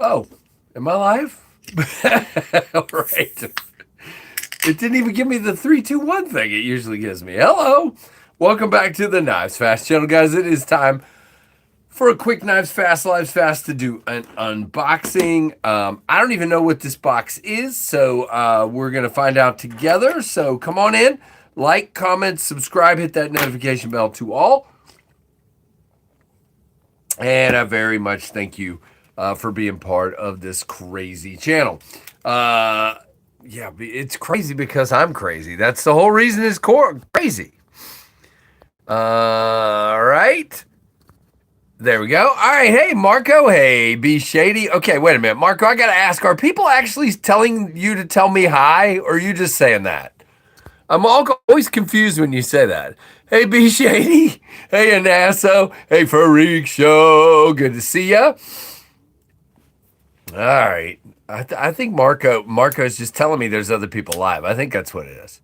Oh, am I live? All right. It didn't even give me the 3, 2, 1 thing it usually gives me. Hello. Welcome back to the Knives Fast channel, guys. It is time for a quick Knives Fast, Lives Fast to do an unboxing. I don't even know what this box is, so we're going to find out together. So come on in, like, comment, subscribe, hit that notification bell to all. And I very much thank you for being part of this crazy channel. Yeah, it's crazy because I'm crazy. That's the whole reason it's crazy. All right. There we go. All right. Hey, Marco. Hey, Be Shady. Okay, wait a minute. Marco, I got to ask, are people actually telling you to tell me hi, or are you just saying that? I'm always confused when you say that. Hey, Be Shady. Hey, Anasso. Hey, Freak Show. Good to see ya. All right. I think Marco's just telling me there's other people live. I think that's what it is.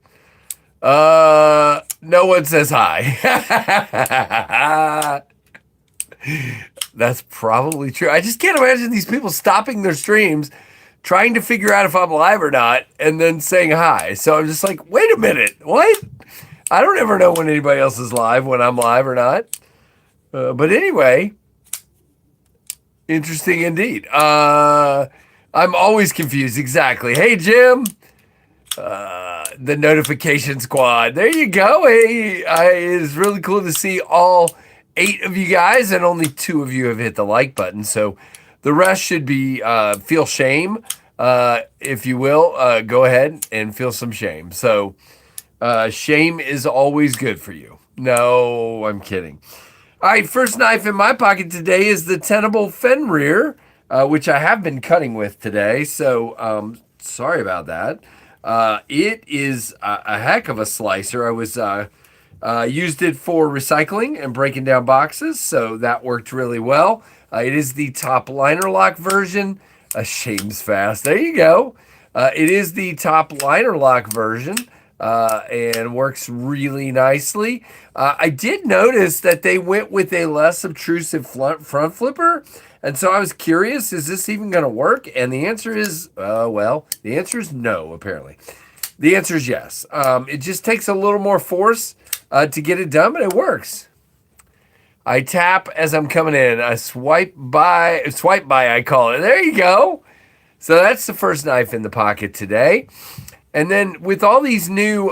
No one says hi. That's probably true. I just can't imagine these people stopping their streams, trying to figure out if I'm live or not, and then saying hi. So I'm just like, wait a minute, what? I don't ever know when anybody else is live, when I'm live or not. But anyway, interesting indeed. I'm always confused. Exactly. Hey, Jim. The notification squad. There you go. Hey, it's really cool to see all 8 of you guys, and only 2 of you have hit the like button. So the rest should be feel shame, if you will. Go ahead and feel some shame. So shame is always good for you. No, I'm kidding. All right, first knife in my pocket today is the Tenable Fenrir, which I have been cutting with today. So sorry about that. It is a heck of a slicer. I was used it for recycling and breaking down boxes, so that worked really well. It is the top liner lock version. Shames fast. There you go. It is the top liner lock version. And works really nicely. I did notice that they went with a less obtrusive front flipper, and so I was curious, is this even going to work? And the answer is, well, the answer is no, apparently. The answer is yes. It just takes a little more force to get it done, but it works. I tap as I'm coming in. I swipe by, I call it. There you go. So that's the first knife in the pocket today. And then with all these new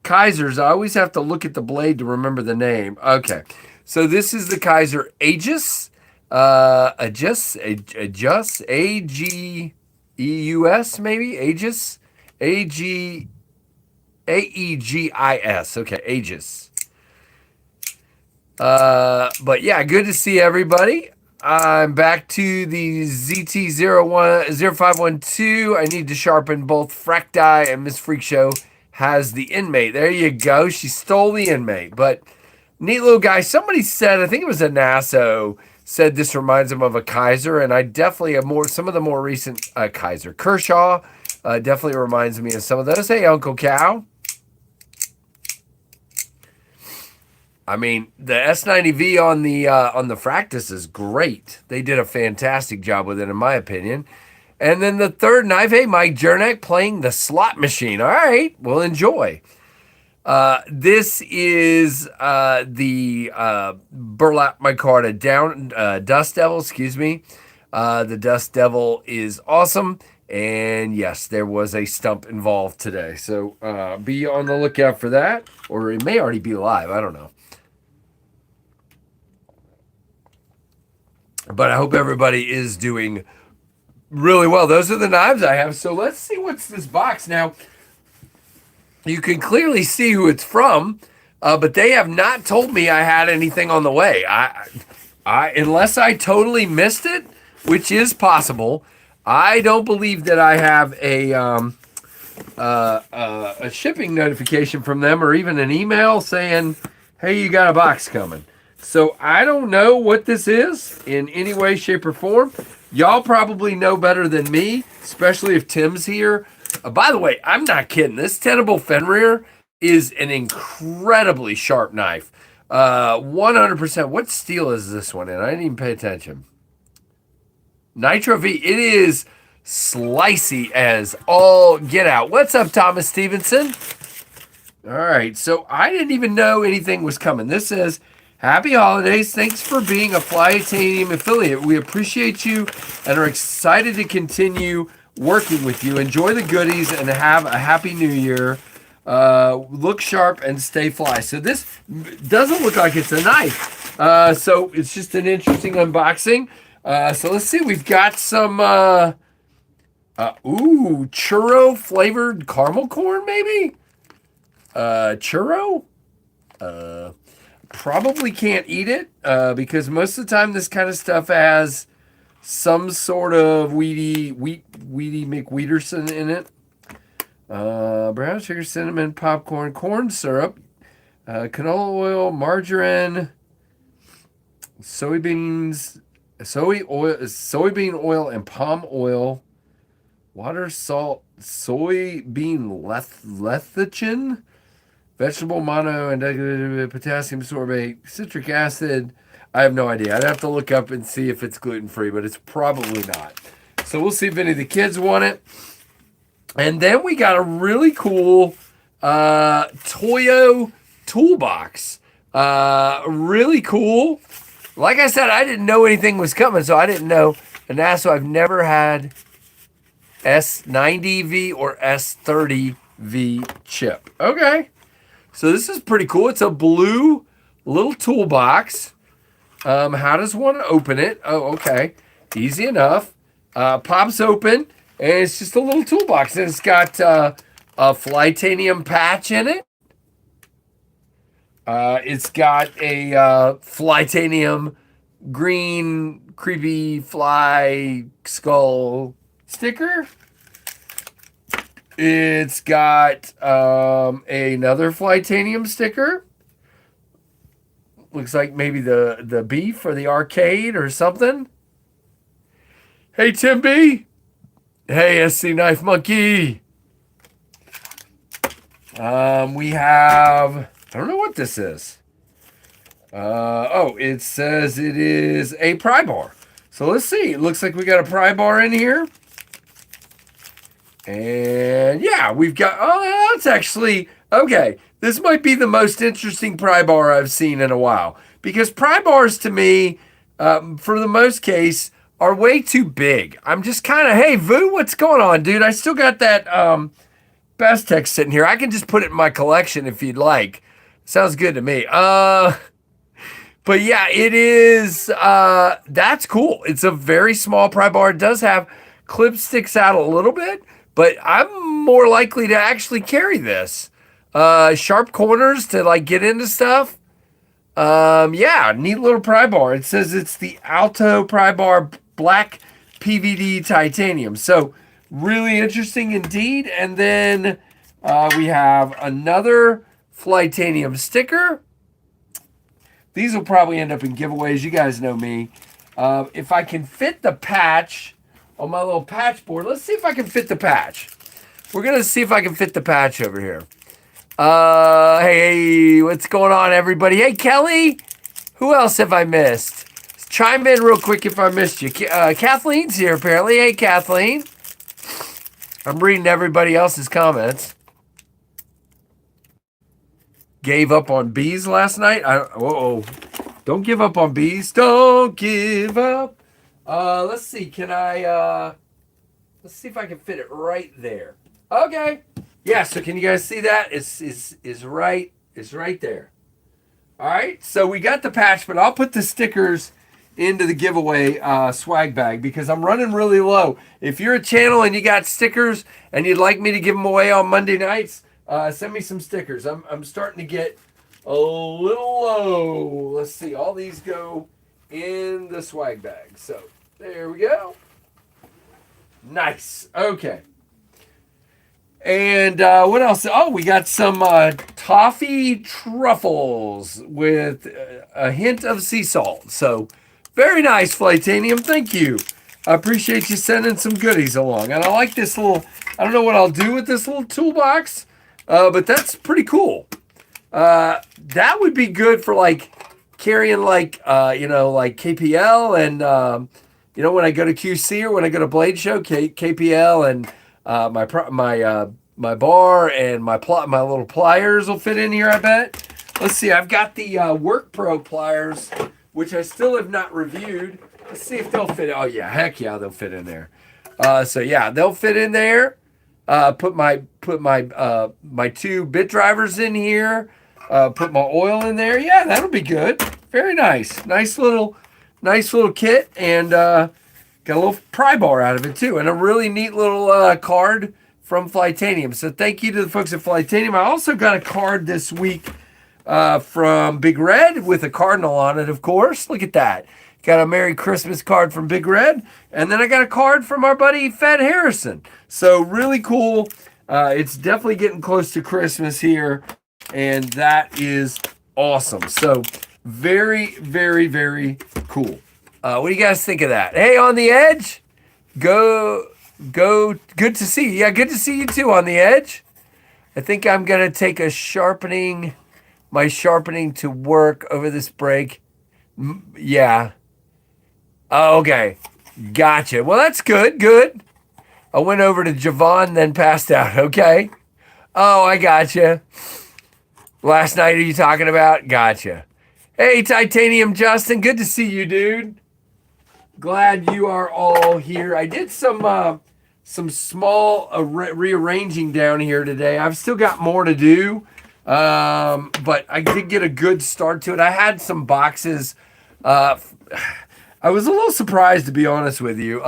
Kaisers, I always have to look at the blade to remember the name. Okay, so this is the Kaiser Aegis. Aegis, A-G-E-U-S, maybe? Aegis? A-E-G-I-S. Okay, Aegis. But yeah, good to see everybody. I'm back to the ZT0512. I need to sharpen both Fracti, and Miss Freak Show has the inmate. There you go. She stole the inmate. But neat little guy. Somebody said, I think it was a Nasso, said this reminds him of a Kaiser, and I definitely have some of the more recent Kaiser. Kershaw definitely reminds me of some of those. Hey, Uncle Cow. I mean, the S90V on the Fractus is great. They did a fantastic job with it, in my opinion. And then the third knife, hey, Mike Jernick playing the slot machine. All right, well, enjoy. This is the Burlap Micarta Dust Devil, excuse me. The Dust Devil is awesome. And yes, there was a stump involved today. So be on the lookout for that. Or it may already be live. I don't know. But I hope everybody is doing really well. Those are the knives I have. So let's see what's this box. Now, you can clearly see who it's from, but they have not told me I had anything on the way. Unless I totally missed it, which is possible, I don't believe that I have a shipping notification from them or even an email saying, hey, you got a box coming. So I don't know what this is in any way, shape, or form. Y'all probably know better than me, especially if Tim's here. By the way, I'm not kidding. This Tenable Fenrir is an incredibly sharp knife. 100%. What steel is this one in? I didn't even pay attention. Nitro V. It is slicey as all get out. What's up, Thomas Stevenson? All right, so I didn't even know anything was coming. This says, happy holidays. Thanks for being a Flytanium affiliate. We appreciate you and are excited to continue working with you. Enjoy the goodies and have a happy new year. Look sharp and stay fly. So this doesn't look like it's a knife. So it's just an interesting unboxing. So let's see. We've got some churro flavored caramel corn, maybe? Churro? Probably can't eat it because most of the time this kind of stuff has some sort of weedy McWheaterson in it. Brown sugar, cinnamon, popcorn, corn syrup, canola oil, margarine, soybean oil, and palm oil, water, salt, soybean lecithin, vegetable mono and potassium sorbate, citric acid. I have no idea. I'd have to look up and see if it's gluten-free, but it's probably not. So we'll see if any of the kids want it. And then we got a really cool Toyo toolbox. Really cool. Like I said, I didn't know anything was coming, so I didn't know. And so I've never had S90V or S30V chip. Okay. So this is pretty cool. It's a blue little toolbox. How does one open it? Oh, okay. Easy enough. Pops open, and it's just a little toolbox. And it's got a Flytanium patch in it. It's got a Flytanium green creepy fly skull sticker. It's got another Flytanium sticker. Looks like maybe the beef or the arcade or something. Hey, Tim B. Hey, SC Knife Monkey. We have, I don't know what this is. It says it is a pry bar. So let's see. It looks like we got a pry bar in here. And yeah, we've got, that's actually, okay. This might be the most interesting pry bar I've seen in a while. Because pry bars to me, for the most case, are way too big. I'm just kind of, hey, Vu, what's going on, dude? I still got that Bestex sitting here. I can just put it in my collection if you'd like. Sounds good to me. But yeah, it is, that's cool. It's a very small pry bar. It does have clip sticks out a little bit, but I'm more likely to actually carry this. Sharp corners to like get into stuff. Yeah, neat little pry bar. It says it's the Alto pry bar black PVD titanium. So really interesting indeed. And then we have another Flytanium sticker. These will probably end up in giveaways. You guys know me. If I can fit the patch on my little patch board, let's see if I can fit the patch. We're going to see if I can fit the patch over here. Hey, what's going on, everybody? Hey, Kelly. Who else have I missed? Chime in real quick if I missed you. Kathleen's here, apparently. Hey, Kathleen. I'm reading everybody else's comments. Gave up on bees last night. Don't give up on bees. Don't give up. Let's see. Let's see if I can fit it right there. Okay. Yeah, so can you guys see that? It's right there. All right, so we got the patch, but I'll put the stickers into the giveaway swag bag because I'm running really low. If you're a channel and you got stickers and you'd like me to give them away on Monday nights, send me some stickers. I'm starting to get a little low. Let's see, all these go in the swag bag. So there we go. Nice. Okay. And what else? Oh, we got some toffee truffles with a hint of sea salt. So very nice, Flytanium. Thank you. I appreciate you sending some goodies along. And I like this little, I don't know what I'll do with this little toolbox, but that's pretty cool. That would be good for like carrying like, like KPL You know, when I go to QC or when I go to Blade Show, KPL, and my bar and my little pliers will fit in here, I bet. Let's see. I've got the Work Pro pliers, which I still have not reviewed. Let's see if they'll fit. Oh yeah, heck yeah, they'll fit in there. So yeah, they'll fit in there. Put my two bit drivers in here. Put my oil in there. Yeah, that'll be good. Very nice. Nice little kit, and got a little pry bar out of it too, and a really neat little card from Flytanium. So thank you to the folks at Flytanium. I also got a card this week from Big Red with a cardinal on it, of course. Look at that. Got a Merry Christmas card from Big Red. And then I got a card from our buddy Fed Harrison. So really cool. It's definitely getting close to Christmas here. And that is awesome. So very, very, very cool. What do you guys think of that? Hey, On the Edge. Go. Good to see you. Yeah, good to see you too, On the Edge. I think I'm going to take my sharpening to work over this break. Yeah. Oh, okay. Gotcha. Well, that's good. Good. I went over to Javon, then passed out. Okay. Oh, I gotcha. Last night, are you talking about? Gotcha. Hey, Titanium Justin. Good to see you, dude. Glad you are all here. I did some small rearranging down here today. I've still got more to do. But I did get a good start to it. I had some boxes. I was a little surprised, to be honest with you.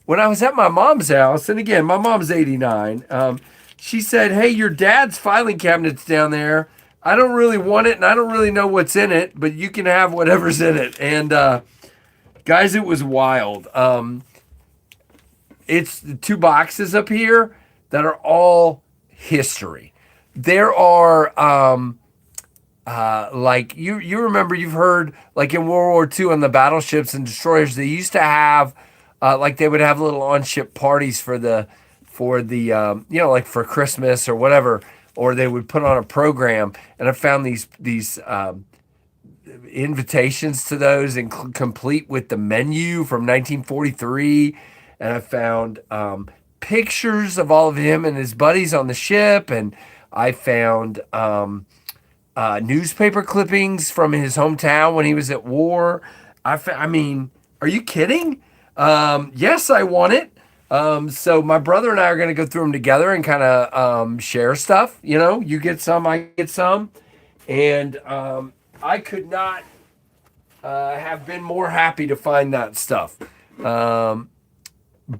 When I was at my mom's house, and again, my mom's 89, she said, hey, your dad's filing cabinet's down there. I don't really want it, and I don't really know what's in it, but you can have whatever's in it. And guys, it was wild. It's the two boxes up here that are all history. There are, like you remember, you've heard, like in World War II on the battleships and destroyers, they used to have, like they would have little on-ship parties for the, like for Christmas or whatever, or they would put on a program. And I found these invitations to those, and complete with the menu from 1943. And I found pictures of all of him and his buddies on the ship, and I found newspaper clippings from his hometown when he was at war. I mean, are you kidding? Yes, I want it. So my brother and I are going to go through them together and kind of share stuff. You know, you get some, I get some. And I could not have been more happy to find that stuff.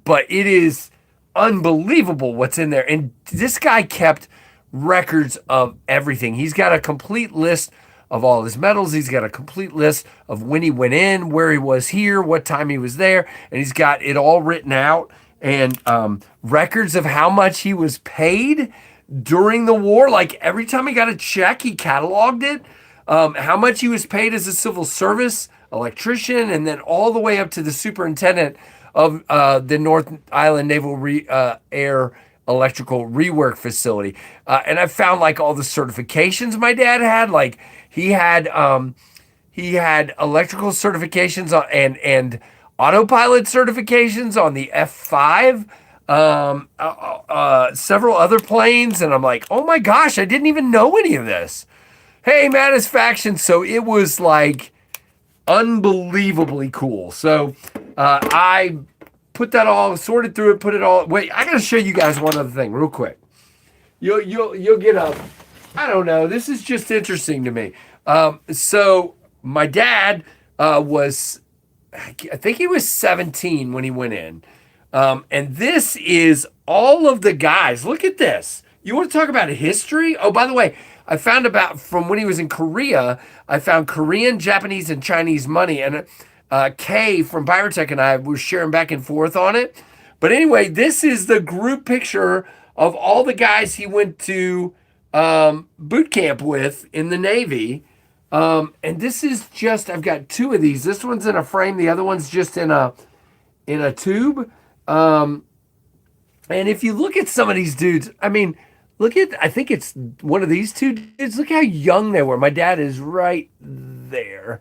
But it is unbelievable what's in there. And this guy kept records of everything. He's got a complete list of all his medals. He's got a complete list of when he went in, where he was here, what time he was there. And he's got it all written out, and records of how much he was paid during the war. Like every time he got a check, he cataloged it. How much he was paid as a civil service electrician, and then all the way up to the superintendent of the North Island Naval Air Electrical Rework Facility. And I found like all the certifications my dad had. Like he had electrical certifications and autopilot certifications on the F5, several other planes. And I'm like, oh my gosh, I didn't even know any of this. Hey, Faction. So it was like unbelievably cool. So I put that all, sorted through it, put it all. Wait, I gotta show you guys one other thing real quick. You'll get a, I don't know. This is just interesting to me. So my dad was, I think he was 17 when he went in. And this is all of the guys. Look at this. You want to talk about history? Oh, by the way, I found about from when he was in Korea, I found Korean, Japanese, and Chinese money. And Kay from Pyrotech and I were sharing back and forth on it. But anyway, this is the group picture of all the guys he went to boot camp with in the Navy. And this is just, I've got two of these. This one's in a frame. The other one's just in a tube. And if you look at some of these dudes, I mean, look at, I think it's one of these two dudes. Look how young they were. My dad is right there.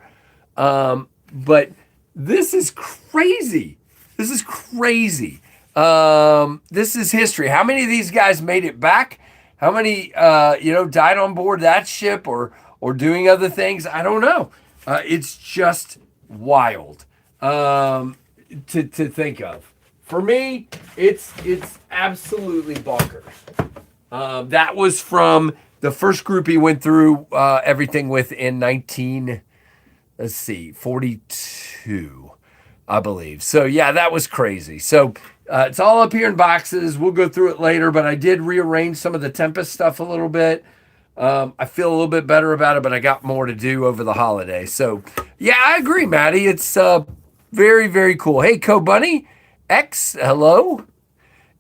But This is crazy. This is crazy. This is history. How many of these guys made it back? How many, died on board that ship or doing other things? I don't know. It's just wild to think of. For me, it's absolutely bonkers. That was from the first group he went through everything with in 42, I believe. So yeah, that was crazy. So it's all up here in boxes. We'll go through it later, but I did rearrange some of the Tempest stuff a little bit. I feel a little bit better about it, but I got more to do over the holiday. So yeah, I agree, Maddie. It's very, very cool. Hey, Co Bunny X, hello.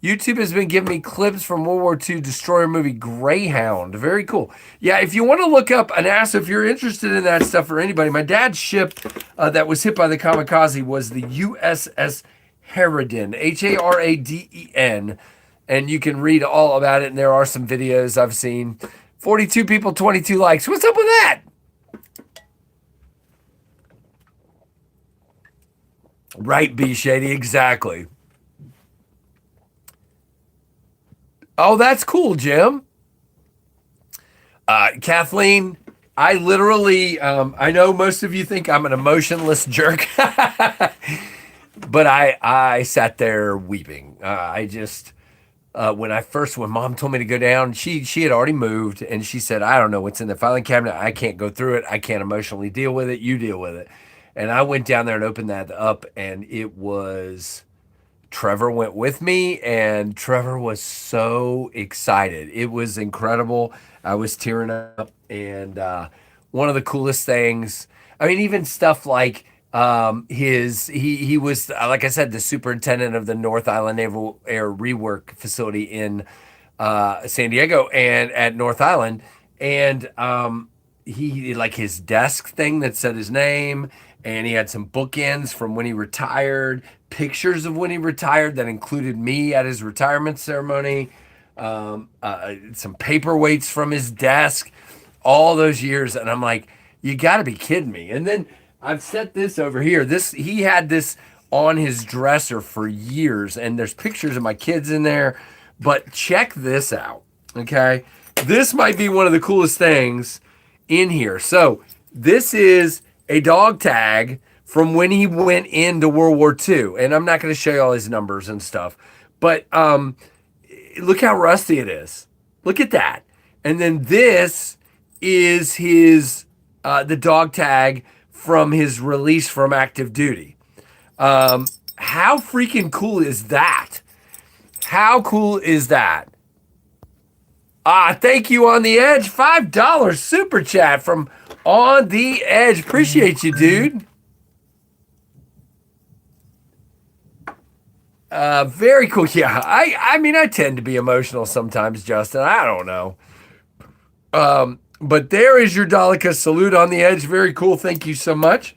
YouTube has been giving me clips from World War II destroyer movie Greyhound. Very cool. Yeah, if you want to look up an ass, if you're interested in that stuff or anybody, my dad's ship that was hit by the kamikaze was the USS Harraden, Haraden. And you can read all about it, and there are some videos I've seen. 42 people, 22 likes. What's up with that? Right, B Shady, exactly. Oh, that's cool, Jim. Kathleen, I literally, I know most of you think I'm an emotionless jerk, but I sat there weeping. I just, when Mom told me to go down, she had already moved, and she said, I don't know what's in the filing cabinet. I can't go through it. I can't emotionally deal with it. You deal with it. And I went down there and opened that up, and it was Trevor went with me, and Trevor was so excited. It was incredible. I was tearing up, and one of the coolest things. I mean, even stuff like he was like I said, the superintendent of the North Island Naval Air Rework Facility in San Diego and at North Island, and he like his desk thing that said his name, and he had some bookends from when he retired, pictures of when he retired that included me at his retirement ceremony, some paperweights from his desk, all those years, and I'm like, you got to be kidding me. And then I've set this over here. He had this on his dresser for years, and there's pictures of my kids in there. But check this out, okay? This might be one of the coolest things in here. So this is a dog tag from when he went into World War II. And I'm not going to show you all his numbers and stuff. But look how rusty it is. Look at that. And then this is his the dog tag from his release from active duty. How freaking cool is that? How cool is that? Thank you, On the Edge. $5 super chat from On the Edge. Appreciate you, dude. Very cool. Yeah, I mean, I tend to be emotional sometimes, Justin. I don't know. But there is your Daleka salute, On the Edge. Very cool. Thank you so much.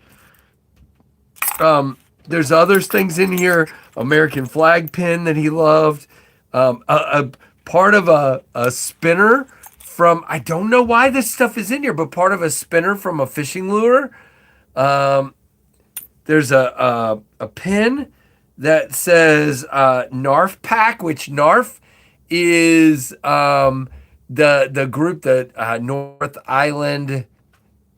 There's other things in here. American flag pin that he loved. A part of a spinner from, I don't know why this stuff is in here, but part of a spinner from a fishing lure. There's a pin that says NARF pack, which NARF is the group that North Island.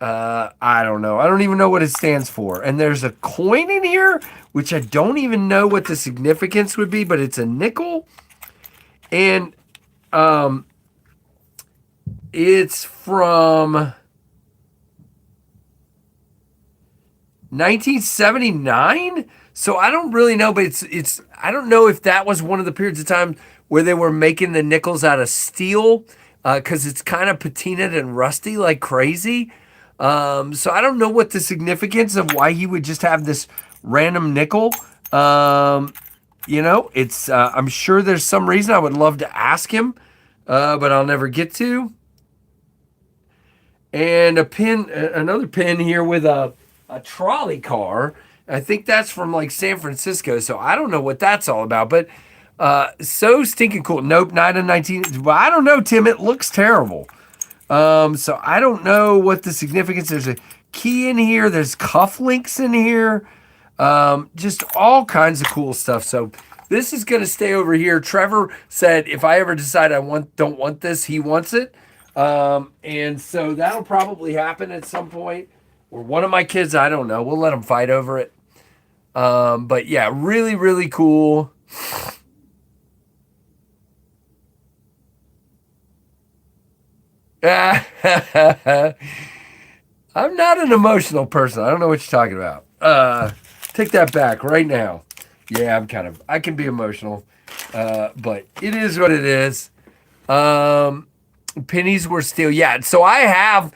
I don't know. I don't even know what it stands for. And there's a coin in here, which I don't even know what the significance would be, but it's a nickel. And it's from 1979. So I don't really know, but it's I don't know if that was one of the periods of time where they were making the nickels out of steel, because it's kind of patinaed and rusty like crazy. So I don't know what the significance of why he would just have this random nickel. It's I'm sure there's some reason. I would love to ask him, but I'll never get to. And another pin here with a trolley car. I think that's from like San Francisco, so I don't know what that's all about, but so stinking cool. Nope, not a 19. Well, I don't know, Tim. It looks terrible. So I don't know what the significance. There's a key in here. There's cuff links in here. Just all kinds of cool stuff. So this is going to stay over here. Trevor said if I ever decide don't want this, he wants it. And so that'll probably happen at some point. Or one of my kids, I don't know. We'll let them fight over it. But yeah, really, really cool. I'm not an emotional person. I don't know what you're talking about. Take that back right now. Yeah, I can be emotional. But it is what it is. Pennies were still, yeah. So I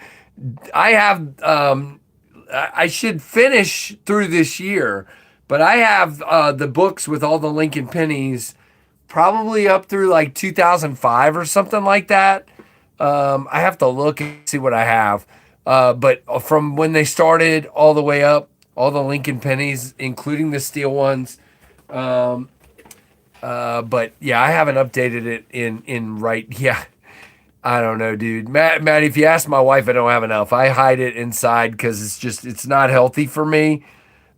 should finish through this year, but I have the books with all the Lincoln pennies probably up through like 2005 or something like that. I have to look and see what I have. But from when they started all the way up, all the Lincoln pennies, including the steel ones. But yeah, I haven't updated it in right. Yeah, I don't know, dude. Matt, if you ask my wife, I don't have enough. I hide it inside because it's not healthy for me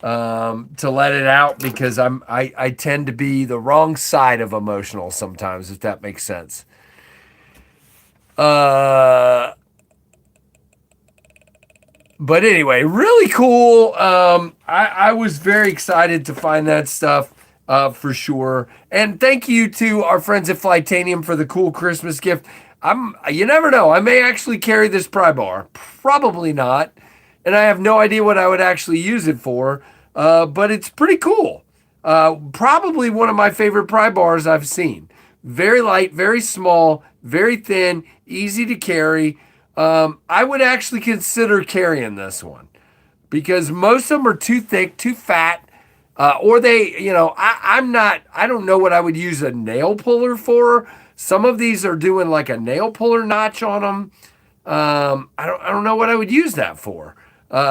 to let it out because I tend to be the wrong side of emotional sometimes, if that makes sense. But anyway, really cool. I was very excited to find that stuff for sure. And thank you to our friends at Flightanium for the cool Christmas gift. You never know. I may actually carry this pry bar. Probably not. And I have no idea what I would actually use it for. But it's pretty cool. Probably one of my favorite pry bars I've seen. Very light, very small, very thin, easy to carry. I would actually consider carrying this one because most of them are too thick, too fat, or I don't know what I would use a nail puller for. Some of these are doing like a nail puller notch on them. I don't know what I would use that for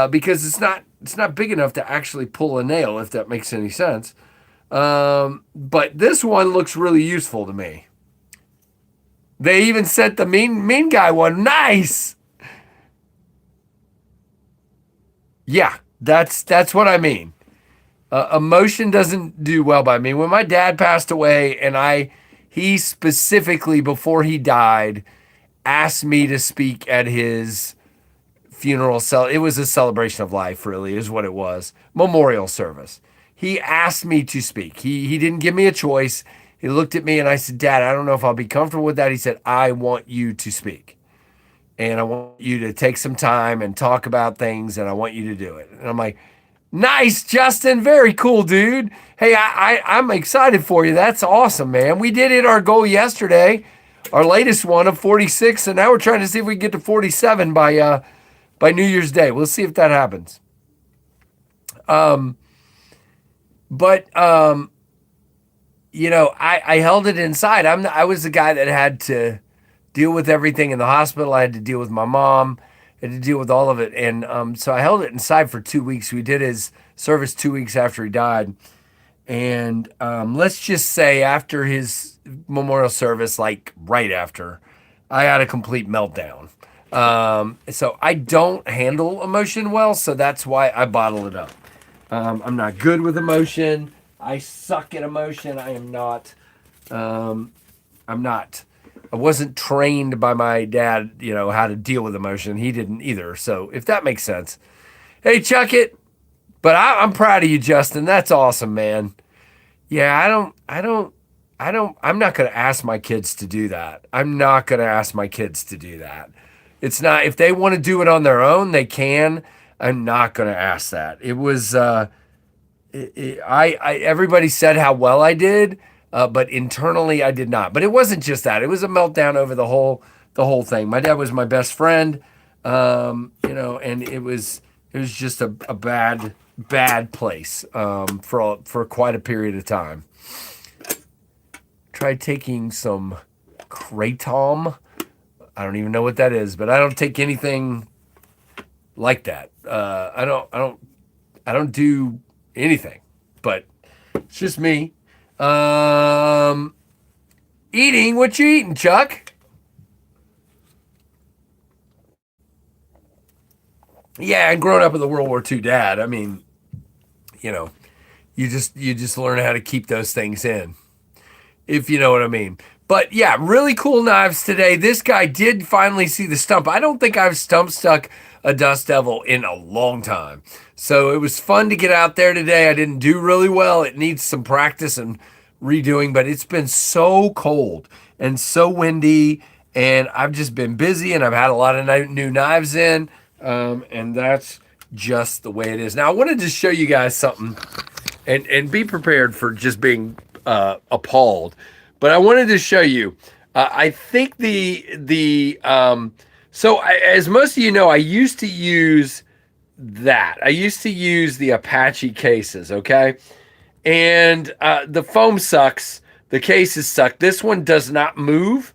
because it's not big enough to actually pull a nail, if that makes any sense. But this one looks really useful to me. They even sent the mean guy one. Nice. Yeah, that's what I mean. Emotion doesn't do well by me. When my dad passed away, he specifically before he died asked me to speak at his funeral. It was a celebration of life, really, is what it was. Memorial service. He asked me to speak. He didn't give me a choice. He looked at me and I said, Dad, I don't know if I'll be comfortable with that. He said, I want you to speak. And I want you to take some time and talk about things and I want you to do it. And I'm like, nice, Justin. Very cool, dude. Hey, I'm excited for you. That's awesome, man. We did hit our goal yesterday, our latest one of 46. And now we're trying to see if we can get to 47 by New Year's Day. We'll see if that happens. But I held it inside. I was the guy that had to deal with everything in the hospital. I had to deal with my mom. I had to deal with all of it, and so I held it inside for 2 weeks. We did his service 2 weeks after he died, and let's just say after his memorial service, like right after, I had a complete meltdown. So I don't handle emotion well, so that's why I bottle it up. I'm not good with emotion. I suck at emotion. I am not. I'm not. I wasn't trained by my dad, how to deal with emotion. He didn't either. So if that makes sense. Hey, chuck it. But I'm proud of you, Justin. That's awesome, man. Yeah, I'm not going to ask my kids to do that. I'm not going to ask my kids to do that. It's not, if they want to do it on their own, they can. I'm not going to ask that. It was, everybody said how well I did, but internally I did not. But it wasn't just that; it was a meltdown over the whole thing. My dad was my best friend, and it was just a bad place for quite a period of time. Tried taking some kratom. I don't even know what that is, but I don't take anything like that. I don't do anything, but it's just me. Eating. What you eating, Chuck? Yeah, and growing up with a World War II dad, I mean, you just learn how to keep those things in, if you know what I mean. But yeah, really cool knives today. This guy did finally see the stump. I don't think I've stump stuck a Dust Devil in a long time. So it was fun to get out there today. I didn't do really well. It needs some practice and redoing, but it's been so cold and so windy, and I've just been busy, and I've had a lot of new knives in, and that's just the way it is. Now, I wanted to show you guys something, and be prepared for just being appalled. But I wanted to show you. I think as most of you know, I used to use that. I used to use the Apache cases, okay? And the foam sucks. The cases suck. This one does not move,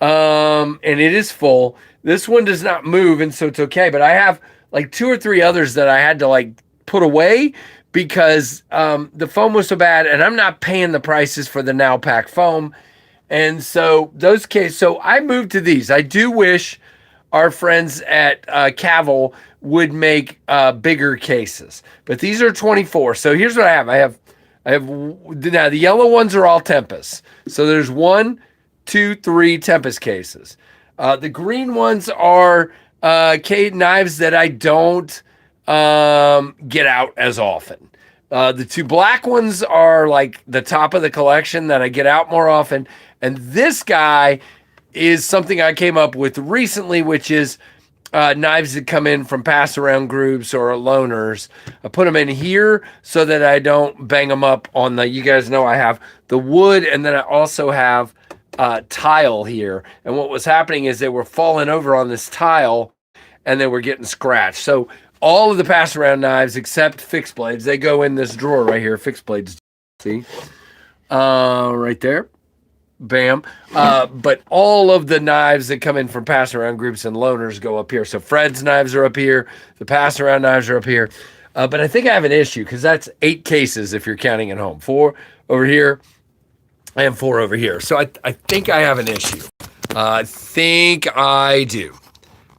and it is full. This one does not move, and so it's okay. But I have like 2 or 3 others that I had to like put away because the foam was so bad, and I'm not paying the prices for the Now Pack foam. And so so I moved to these. I do wish our friends at Cavill would make bigger cases, but these are 24. So here's what I have. Now the yellow ones are all Tempest. So there's 1, 2, 3 Tempest cases. The green ones are knives that I don't get out as often. The 2 black ones are like the top of the collection that I get out more often. And this guy is something I came up with recently, which is knives that come in from pass around groups or loaners. I put them in here so that I don't bang them up on you guys know I have the wood, and then I also have tile here. And what was happening is they were falling over on this tile and they were getting scratched. So all of the pass around knives except fixed blades, they go in this drawer right here. Fixed blades, see? Right there. Bam. But all of the knives that come in from pass around groups and loaners go up here. So Fred's knives are up here. The pass around knives are up here. But I think I have an issue because that's 8 cases if you're counting at home. 4 over here and 4 over here. So I think I have an issue. I think I do.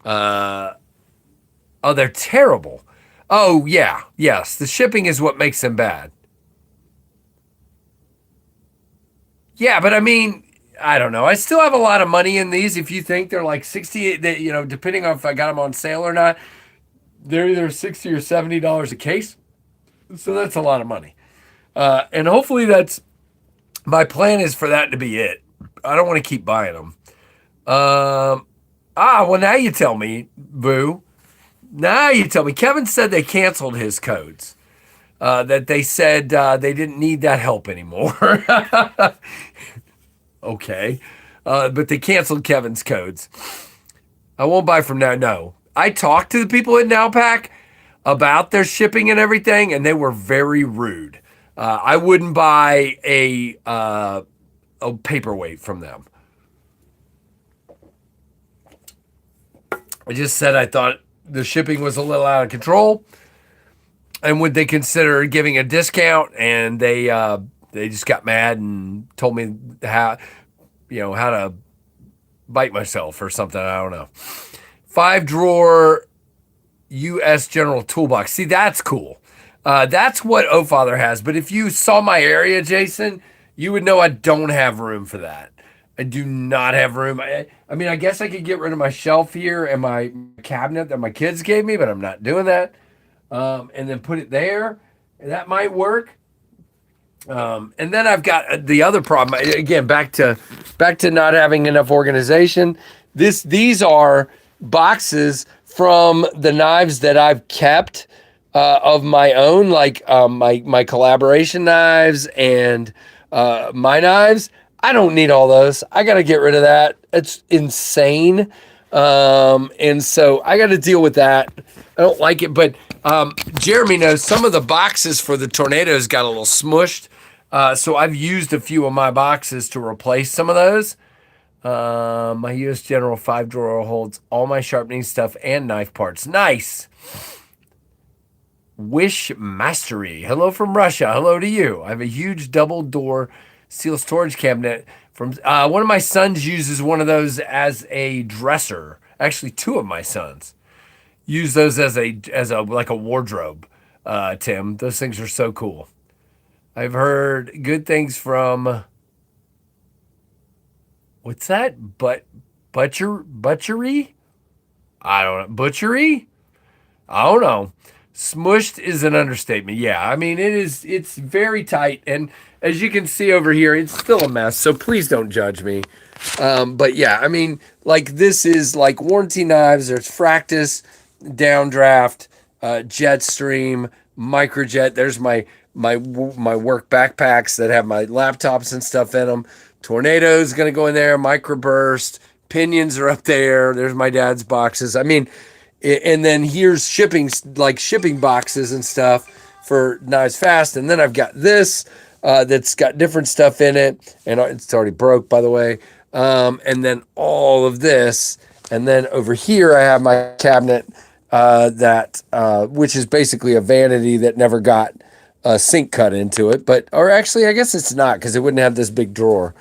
Oh, they're terrible. Oh, yeah. Yes. The shipping is what makes them bad. Yeah, but I mean, I don't know. I still have a lot of money in these. If you think they're like 68, depending on if I got them on sale or not, they're either $60 or $70 a case. So that's a lot of money. And hopefully my plan is for that to be it. I don't want to keep buying them. Well, now you tell me, Boo. Now you tell me. Kevin said they canceled his codes. That they said they didn't need that help anymore. Okay. But they canceled Kevin's codes. I won't buy from now. No. I talked to the people at NowPack about their shipping and everything, and they were very rude. I wouldn't buy a paperweight from them. I just said I thought the shipping was a little out of control. And would they consider giving a discount? And they just got mad and told me how to bite myself or something. I don't know. 5-drawer U.S. General Toolbox. See, that's cool. That's what O Father has. But if you saw my area, Jason, you would know I don't have room for that. I do not have room. I mean, I guess I could get rid of my shelf here and my cabinet that my kids gave me, but I'm not doing that. And then put it there. That might work. And then I've got the other problem. Again, back to not having enough organization. These are boxes from the knives that I've kept of my own, like my collaboration knives and my knives. I don't need all those. I got to get rid of that. It's insane. And so I got to deal with that. I don't like it, but Jeremy knows some of the boxes for the Tornadoes got a little smushed. So I've used a few of my boxes to replace some of those. My U.S. General 5-drawer holds all my sharpening stuff and knife parts. Nice. Wish Mastery. Hello from Russia. Hello to you. I have a huge double door steel storage cabinet from one of my sons uses one of those as a dresser. Actually, 2 of my sons use those as a like a wardrobe. Tim, those things are so cool. I've heard good things from what's that? Butchery? I don't know. Butchery? I don't know. Smushed is an understatement. Yeah, I mean it is. It's very tight, and as you can see over here, it's still a mess. So please don't judge me. But yeah, I mean, like this is like warranty knives. There's Fractus, Downdraft, Jetstream, Microjet. There's my work backpacks that have my laptops and stuff in them. Tornado's gonna go in there. Microburst, Pinions are up there. There's my dad's boxes. I mean, and then here's shipping boxes and stuff for KnivesFAST. And then I've got this that's got different stuff in it, and it's already broke, by the way. And then all of this, and then over here I have my cabinet that which is basically a vanity that never got a sink cut into it, or actually I guess it's not because it wouldn't have this big drawer.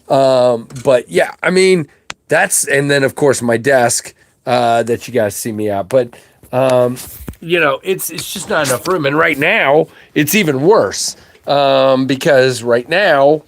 But yeah, I mean and then of course my desk that you guys see me at, but it's just not enough room, and right now it's even worse because right now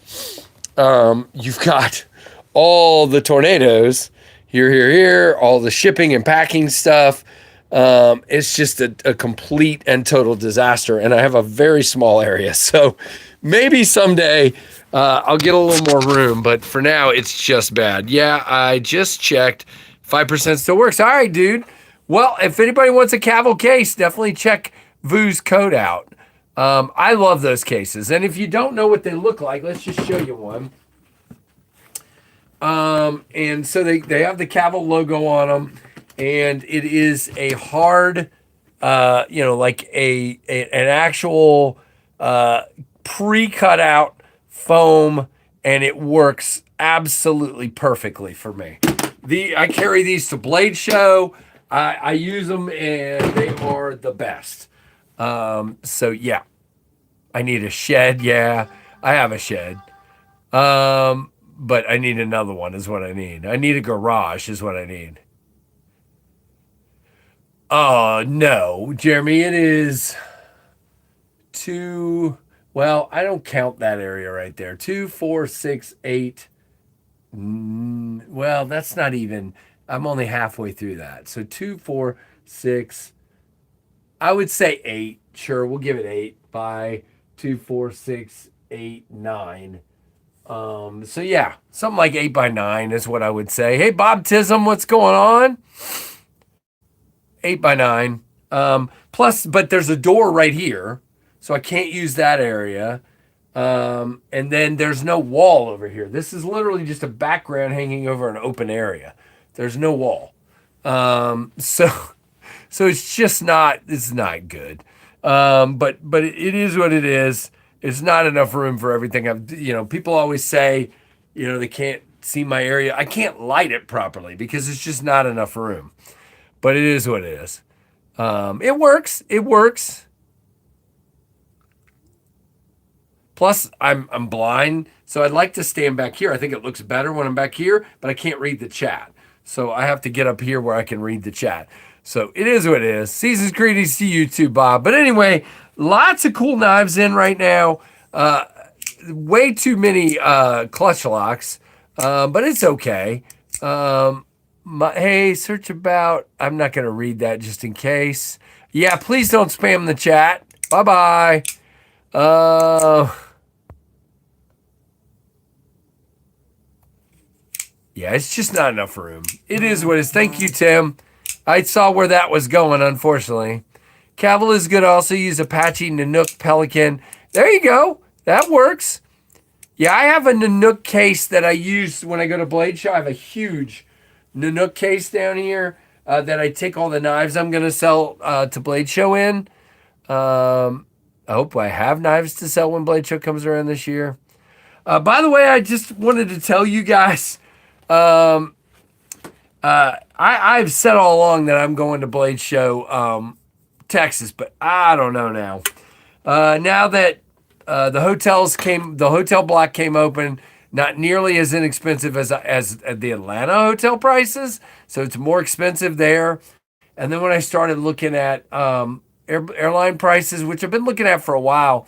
you've got all the tornadoes here, all the shipping and packing stuff. It's just a complete and total disaster, and I have a very small area. So maybe someday I'll get a little more room, but for now it's just bad. Yeah, I just checked. 5% still works. All right, dude. Well, if anybody wants a Cavill case, definitely check Vu's code out. I love those cases, and if you don't know what they look like, let's just show you one. And so they have the Cavill logo on them, and it is a hard, like an actual pre-cut out foam, and it works absolutely perfectly for me. I carry these to Blade Show. I use them, and they are the best. So yeah, I need a shed. Yeah, I have a shed. But I need another one is what I need. I need a garage is what I need. Oh, no, Jeremy, it is well, I don't count that area right there. 2, 4, 6, 8. Well, that's not even, I'm only halfway through that. So 2, 4, 6, I would say 8. Sure, we'll give it 8 by 2, 4, 6, 8, 9. So yeah, something like 8 by 9 is what I would say. Hey, Bob Tism, what's going on? 8 by 9. Plus, but there's a door right here, so I can't use that area. And then there's no wall over here. This is literally just a background hanging over an open area. There's no wall. So it's just it's not good. But it is what it is. It's not enough room for everything. People always say, they can't see my area. I can't light it properly because it's just not enough room. But it is what it is. It works. It works. Plus, I'm blind, so I'd like to stand back here. I think it looks better when I'm back here, but I can't read the chat. So I have to get up here where I can read the chat. So it is what it is. Season's greetings to you too, Bob. But anyway, lots of cool knives in right now. Way too many clutch locks, but it's okay. Hey, search about. I'm not going to read that just in case. Yeah, please don't spam the chat. Bye-bye. Yeah, it's just not enough room. It is what it is. Thank you, Tim. I saw where that was going, unfortunately. Cavill is good. Also use Apache, Nanook, Pelican. There you go. That works. Yeah, I have a Nanook case that I use when I go to Blade Show. I have a huge Nanook case down here that I take all the knives I'm going to sell to Blade Show in. I hope I have knives to sell when Blade Show comes around this year. By the way, I just wanted to tell you guys, I've said all along that I'm going to Blade Show Texas, but I don't know now. Now that the hotel block came open, not nearly as inexpensive as the Atlanta hotel prices, so it's more expensive there. And then when I started looking at airline prices, which I've been looking at for a while,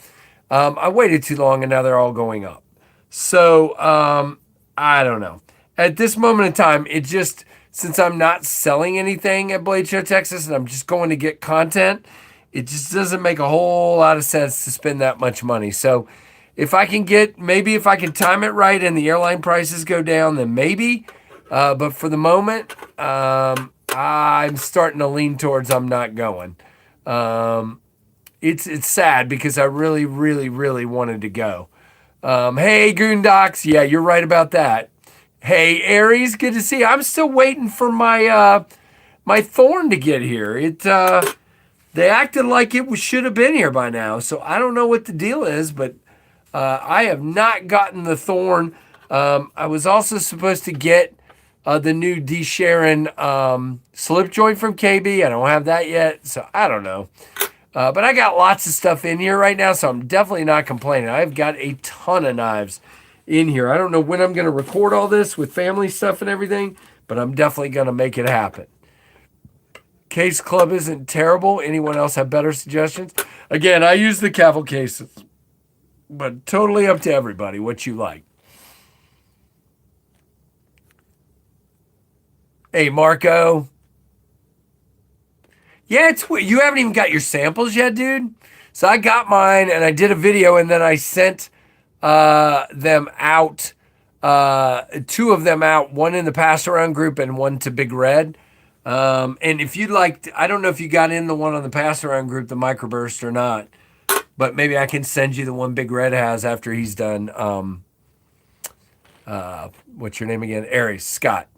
I waited too long and now they're all going up. So I don't know. At this moment in time, it just, since I'm not selling anything at Blade Show Texas and I'm just going to get content, it just doesn't make a whole lot of sense to spend that much money. So if I can get, maybe if I can time it right and the airline prices go down, then maybe. But for the moment, I'm starting to lean towards I'm not going. It's sad because I really, really, really wanted to go. Hey, Goondocks. Yeah, you're right about that. Hey, Aries, good to see you. I'm still waiting for my my thorn to get here. They acted like it should have been here by now, so I don't know what the deal is, but I have not gotten the thorn. I was also supposed to get the new D. Sharon slip joint from KB. I don't have that yet, so I don't know. But I got lots of stuff in here right now, so I'm definitely not complaining. I've got a ton of knives in here. I don't know when I'm going to record all this with family stuff and everything, but I'm definitely going to make it happen. Case Club isn't terrible. Anyone else have better suggestions? Again, I use the Cavill cases, but totally up to everybody what you like. Hey, Marco. Yeah, you haven't even got your samples yet, dude. So I got mine and I did a video and then I sent them out, two of them out, one in the pass around group and one to Big Red. And if you'd like, I don't know if you got in the one on the pass around group, the microburst or not, but maybe I can send you the one Big Red has after he's done. What's your name again? Aries, Scott.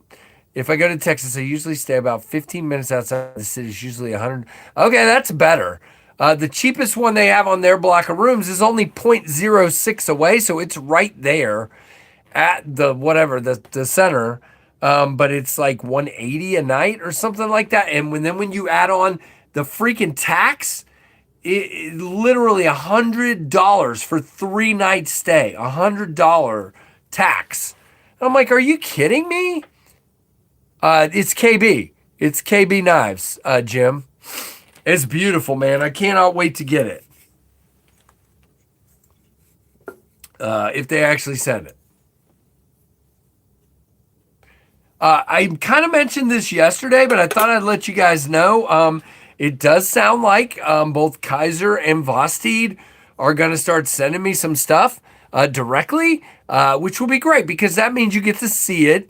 If I go to Texas, I usually stay about 15 minutes outside the city. It's usually 100. Okay, that's better. The cheapest one they have on their block of rooms is only 0.06 away, so it's right there at the whatever, the center. But it's like 180 a night or something like that. And when you add on the freaking tax, it literally $100 for 3 nights stay. $100 tax. I'm like, are you kidding me? It's KB. It's KB Knives, Jim. It's beautiful, man. I cannot wait to get it. If they actually send it. I kind of mentioned this yesterday, but I thought I'd let you guys know. It does sound like both Kaiser and Vosted are going to start sending me some stuff directly, which will be great because that means you get to see it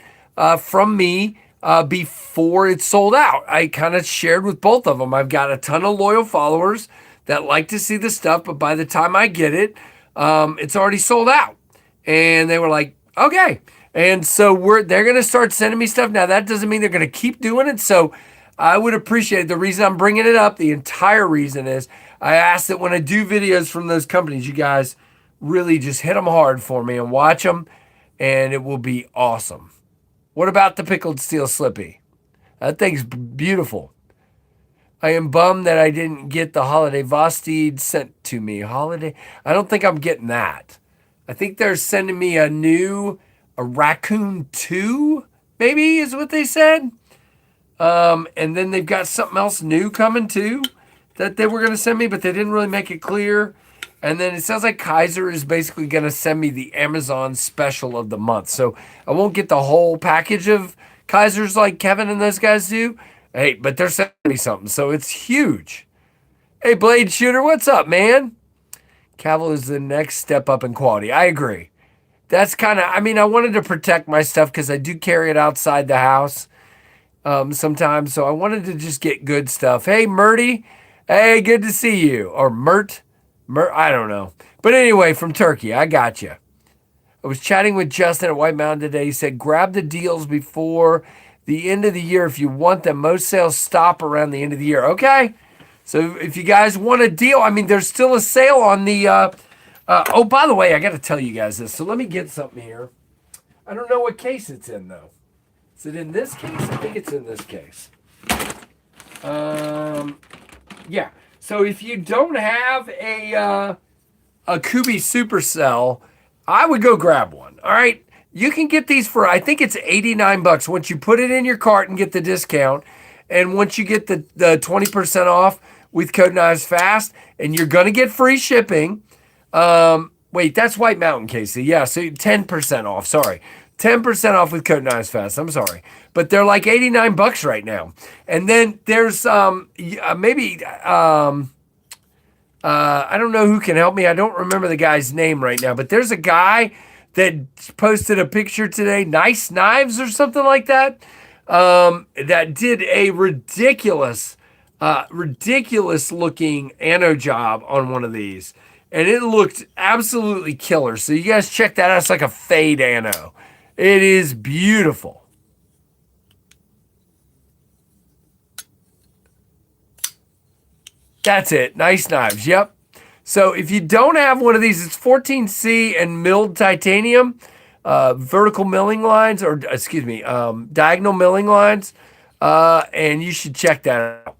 from me before it's sold out. I kind of shared with both of them. I've got a ton of loyal followers that like to see the stuff, but by the time I get it, it's already sold out. And they were like, okay. And so they're going to start sending me stuff. Now, that doesn't mean they're going to keep doing it. So I would appreciate it. The reason I'm bringing it up, the entire reason is I ask that when I do videos from those companies, you guys really just hit them hard for me and watch them, and it will be awesome. What about the pickled steel slippy? That thing's beautiful. I am bummed that I didn't get the holiday Vosted sent to me. Holiday? I don't think I'm getting that. I think they're sending me a Raccoon 2, maybe is what they said. And then they've got something else new coming too that they were going to send me, but they didn't really make it clear. And then it sounds like Kaiser is basically going to send me the Amazon special of the month. So I won't get the whole package of Kaisers like Kevin and those guys do. Hey, but they're sending me something. So it's huge. Hey, Blade Shooter, what's up, man? Cavill is the next step up in quality. I agree. That's kind of, I wanted to protect my stuff because I do carry it outside the house sometimes. So I wanted to just get good stuff. Hey, Murty. Hey, good to see you. Or Mert, I don't know. But anyway, from Turkey, I got you. I was chatting with Justin at White Mountain today. He said, grab the deals before the end of the year if you want them. Most sales stop around the end of the year. Okay. So if you guys want a deal, there's still a sale on the, oh, by the way, I got to tell you guys this. So let me get something here. I don't know what case it's in, though. Is it in this case? I think it's in this case. Yeah. So if you don't have a Kubi Supercell, I would go grab one. All right. You can get these for, I think it's $89 once you put it in your cart and get the discount. And once you get the 20% off with code KnivesFAST, and you're going to get free shipping. Wait, that's White Mountain, Casey. Yeah, so 10% off. Sorry. 10% off with code KnivesFAST. I'm sorry. But they're like $89 right now. And then there's maybe I don't know who can help me. I don't remember the guy's name right now, but there's a guy that posted a picture today, Nice Knives or something like that, that did a ridiculous looking ano job on one of these. And it looked absolutely killer. So you guys check that out. It's like a fade ano. It is beautiful. That's it. Nice Knives. Yep. So if you don't have one of these, it's 14C and milled titanium, vertical milling lines, or excuse me, diagonal milling lines, and you should check that out.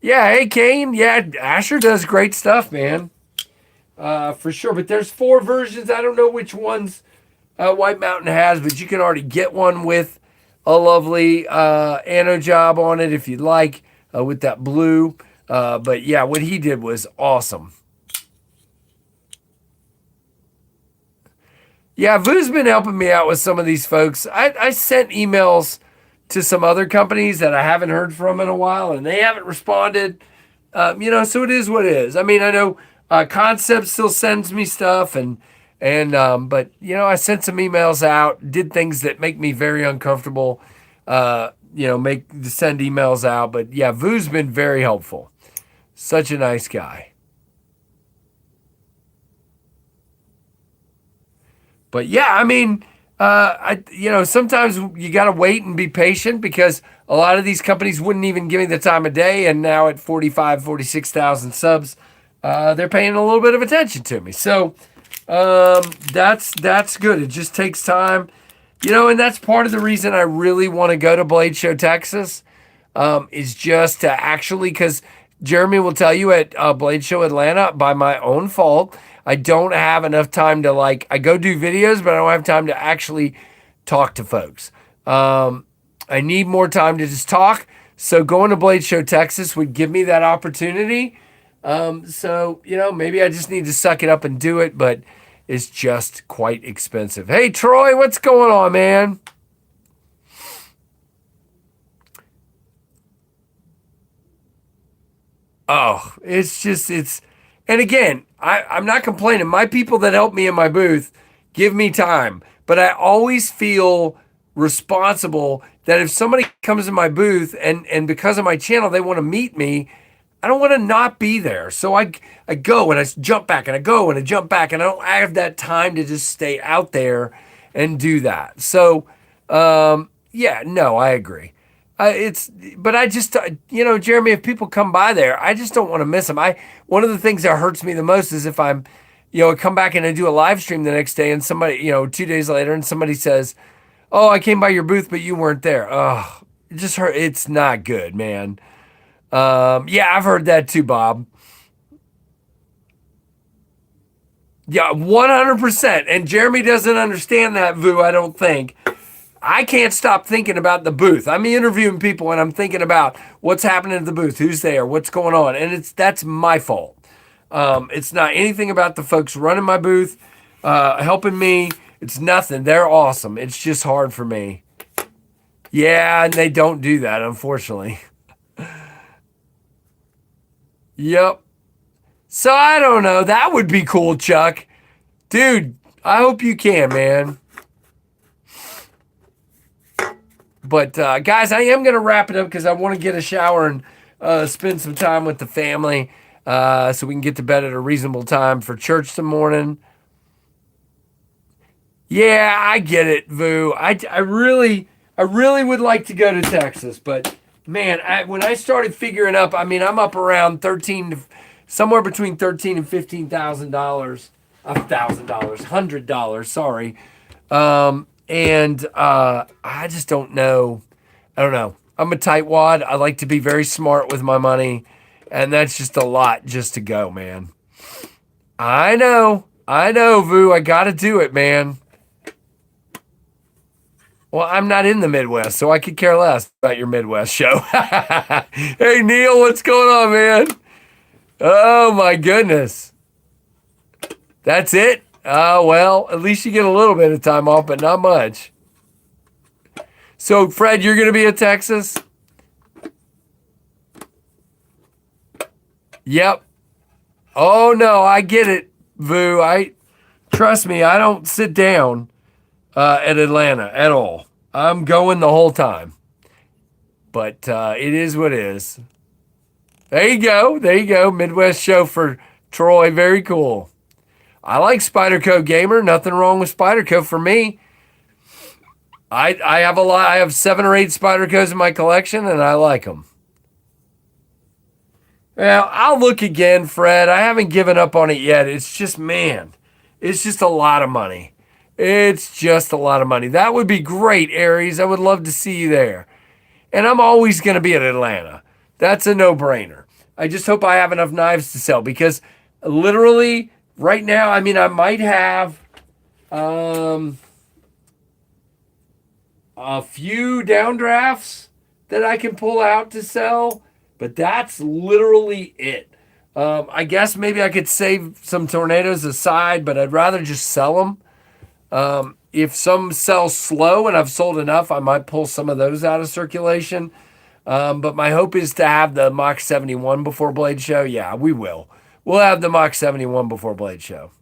Yeah, hey Kane. Yeah, Asher does great stuff, man. For sure. But there's 4 versions. I don't know which ones White Mountain has, but you can already get one with a lovely ano job on it if you'd like, with that blue. But yeah, what he did was awesome. Yeah, Vu's been helping me out with some of these folks. I sent emails to some other companies that I haven't heard from in a while, and they haven't responded. So it is what it is. I mean, I know Concept still sends me stuff, but I sent some emails out, did things that make me very uncomfortable. Send emails out, but yeah, Vu's been very helpful. Such a nice guy. But yeah, I mean, sometimes you got to wait and be patient because a lot of these companies wouldn't even give me the time of day. And now at 46,000 subs, they're paying a little bit of attention to me. So that's good. It just takes time, and that's part of the reason I really want to go to Blade Show Texas, is just to actually, because Jeremy will tell you at Blade Show Atlanta, by my own fault, I don't have enough time to I go do videos, but I don't have time to actually talk to folks. I need more time to just talk. So going to Blade Show Texas would give me that opportunity. Maybe I just need to suck it up and do it, but it's just quite expensive. Hey, Troy, what's going on, man? Oh, and again, I'm not complaining. My people that help me in my booth give me time, but I always feel responsible that if somebody comes in my booth and because of my channel, they want to meet me, I don't want to not be there. So I go and I jump back and I go and I jump back and I don't have that time to just stay out there and do that. So, yeah, no, I agree. But I just, Jeremy, if people come by there, I just don't want to miss them. One of the things that hurts me the most is if I'm, I come back and I do a live stream the next day and somebody, 2 days later and somebody says, "Oh, I came by your booth, but you weren't there." Oh, it just hurt. It's not good, man. Yeah, I've heard that too, Bob. Yeah, 100%. And Jeremy doesn't understand that, Vu, I don't think. I can't stop thinking about the booth. I'm interviewing people and I'm thinking about what's happening at the booth, who's there, what's going on, and that's my fault. It's not anything about the folks running my booth, helping me. It's nothing. They're awesome. It's just hard for me. Yeah, and they don't do that, unfortunately. Yep. So I don't know. That would be cool, Chuck. Dude, I hope you can, man. But guys, I am going to wrap it up because I want to get a shower and spend some time with the family so we can get to bed at a reasonable time for church some morning. Yeah, I get it, Vu. I really would like to go to Texas, but man, when I started figuring up, I mean, I'm up around somewhere between $13,000 and $15,000, $100. Sorry. I just don't know. I don't know. I'm a tightwad. I like to be very smart with my money, and that's just a lot just to go, man. I know, Vu. I got to do it, man. Well, I'm not in the Midwest, so I could care less about your Midwest show. Hey, Neil, what's going on, man? Oh my goodness. That's it? Well, at least you get a little bit of time off, but not much. So, Fred, you're going to be in Texas? Yep. Oh no, I get it, Vu. Trust me, I don't sit down at Atlanta at all. I'm going the whole time. But it is what it is. There you go. There you go. Midwest show for Troy. Very cool. I like Spyderco Gamer. Nothing wrong with Spyderco for me. I have a lot. I have 7 or 8 Spydercos in my collection, and I like them. Well, I'll look again, Fred. I haven't given up on it yet. It's just, man, it's just a lot of money. It's just a lot of money. That would be great, Aries. I would love to see you there. And I'm always going to be in Atlanta. That's a no-brainer. I just hope I have enough knives to sell because literally right now, I mean, I might have a few downdrafts that I can pull out to sell, but that's literally it. I guess maybe I could save some tornadoes aside, but I'd rather just sell them. If some sell slow and I've sold enough, I might pull some of those out of circulation. But my hope is to have the Mach 71 before Blade Show. Yeah, we will. We'll have the Mach 71 before Blade Show.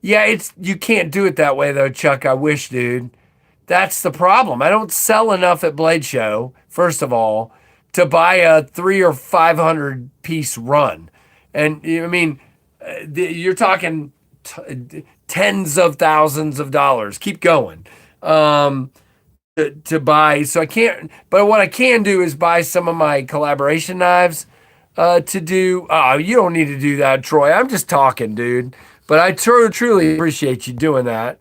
Yeah, you can't do it that way though, Chuck. I wish, dude. That's the problem. I don't sell enough at Blade Show, first of all, to buy a 300 or 500 piece run. And I mean, you're talking tens of thousands of dollars. Keep going. To buy. So I can't, but what I can do is buy some of my collaboration knives to do. Oh, you don't need to do that, Troy. I'm just talking, dude. But I truly appreciate you doing that.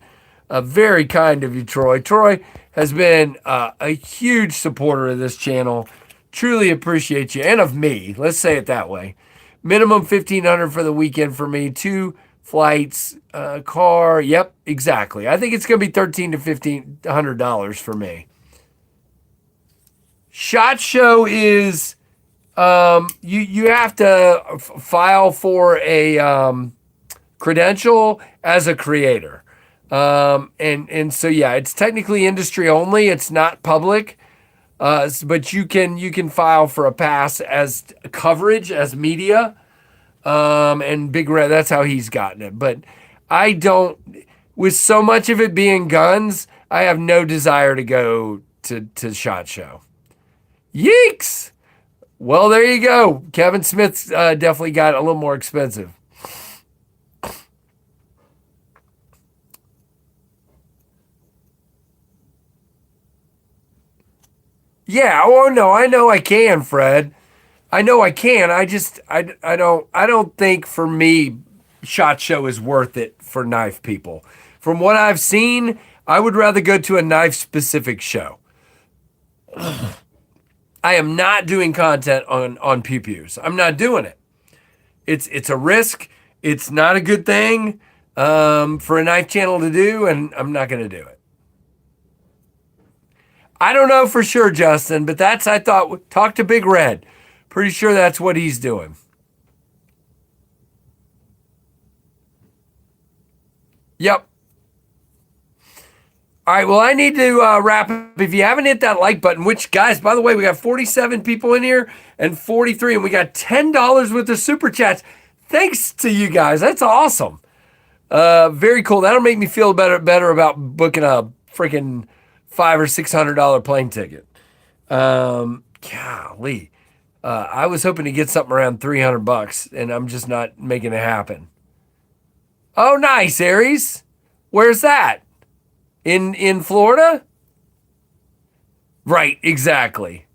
Very kind of you, Troy. Troy has been a huge supporter of this channel. Truly appreciate you, and of me. Let's say it that way. Minimum $1,500 for the weekend for me. 2 flights, car. Yep, exactly. I think it's going to be $1,300 to $1,500 for me. SHOT Show is you have to file for a credential as a creator. And so yeah, it's technically industry only. It's not public. But you can file for a pass as coverage as media. And Big Red, that's how he's gotten it. But I don't, with so much of it being guns, I have no desire to go to SHOT Show. Yeeks! Well, there you go. Kevin Smith's definitely got a little more expensive. Yeah, oh no, I know I can, Fred. I know I can. I don't think for me SHOT Show is worth it for knife people. From what I've seen, I would rather go to a knife specific show. I am not doing content on pew-pews. I'm not doing it. It's a risk. It's not a good thing for a knife channel to do, and I'm not going to do it. I don't know for sure, Justin, but I thought, talk to Big Red. Pretty sure that's what he's doing. Yep. All right, well, I need to wrap up. If you haven't hit that like button, which, guys, by the way, we got 47 people in here and 43, and we got $10 worth of super chats. Thanks to you guys. That's awesome. Very cool. That'll make me feel better about booking a freaking $500 or $600 plane ticket. Golly. I was hoping to get something around $300, and I'm just not making it happen. Oh, nice, Aries. Where's that? In Florida? Right, exactly.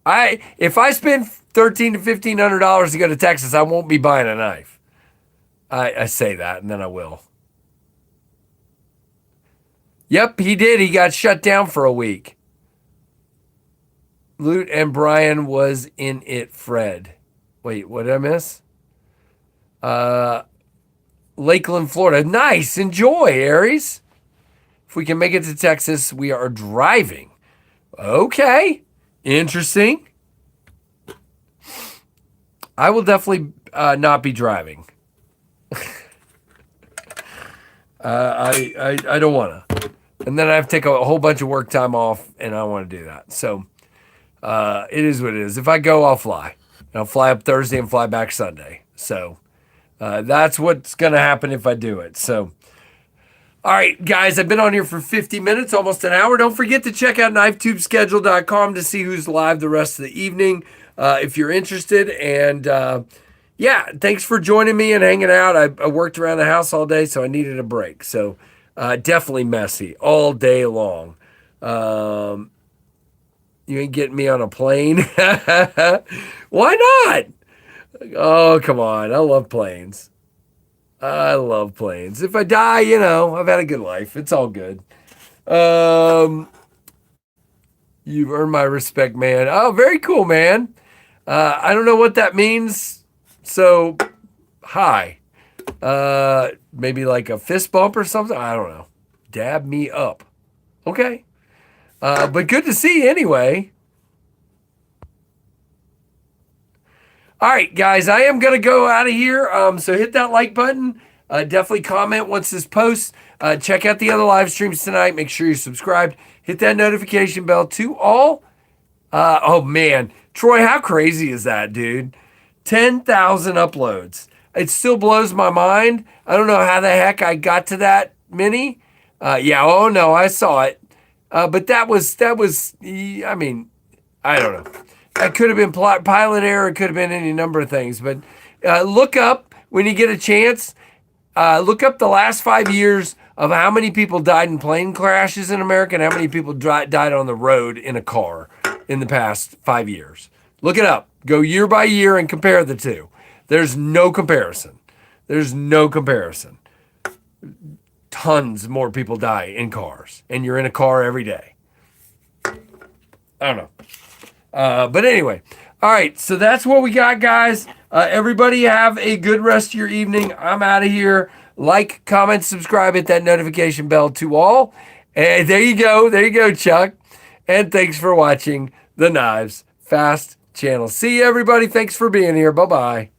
If I spend $1,300 to $1,500 to go to Texas, I won't be buying a knife. I say that, and then I will. Yep, he did. He got shut down for a week. Lute and Brian was in it, Fred. Wait, what did I miss? Lakeland, Florida. Nice. Enjoy, Aries. If we can make it to Texas, we are driving. Okay. Interesting. I will definitely not be driving. I don't want to. And then I have to take a whole bunch of work time off, and I don't want to do that. So it is what it is. If I go, I'll fly. And I'll fly up Thursday and fly back Sunday. So that's what's going to happen if I do it. So, all right, guys, I've been on here for 50 minutes, almost an hour. Don't forget to check out KnifeTubeSchedule.com to see who's live the rest of the evening if you're interested. And yeah, thanks for joining me and hanging out. I worked around the house all day, so I needed a break. So definitely messy all day long. You ain't getting me on a plane. Why not? Oh, come on. I love planes. I love planes. If I die, I've had a good life. It's all good. You've earned my respect, man. Oh, very cool, man. I don't know what that means. So, hi. Maybe like a fist bump or something. I don't know. Dab me up. Okay. But good to see you anyway. All right, guys, I am going to go out of here. So hit that like button. Definitely comment once this posts. Check out the other live streams tonight. Make sure you're subscribed. Hit that notification bell to all. Oh, man. Troy, how crazy is that, dude? 10,000 uploads. It still blows my mind. I don't know how the heck I got to that many. Yeah, oh, no, I saw it. But that was, I mean, I don't know. That could have been pilot error. It could have been any number of things. But look up, when you get a chance, look up the last 5 years of how many people died in plane crashes in America and how many people died on the road in a car in the past 5 years. Look it up. Go year by year and compare the two. There's no comparison. There's no comparison. Tons more people die in cars, and you're in a car every day. I don't know. But anyway, all right, so that's what we got, guys. Everybody have a good rest of your evening. I'm out of here. Like, comment, subscribe, hit that notification bell to all. And there you go. There you go, Chuck. And thanks for watching the Knives Fast channel. See you, everybody. Thanks for being here. Bye-bye.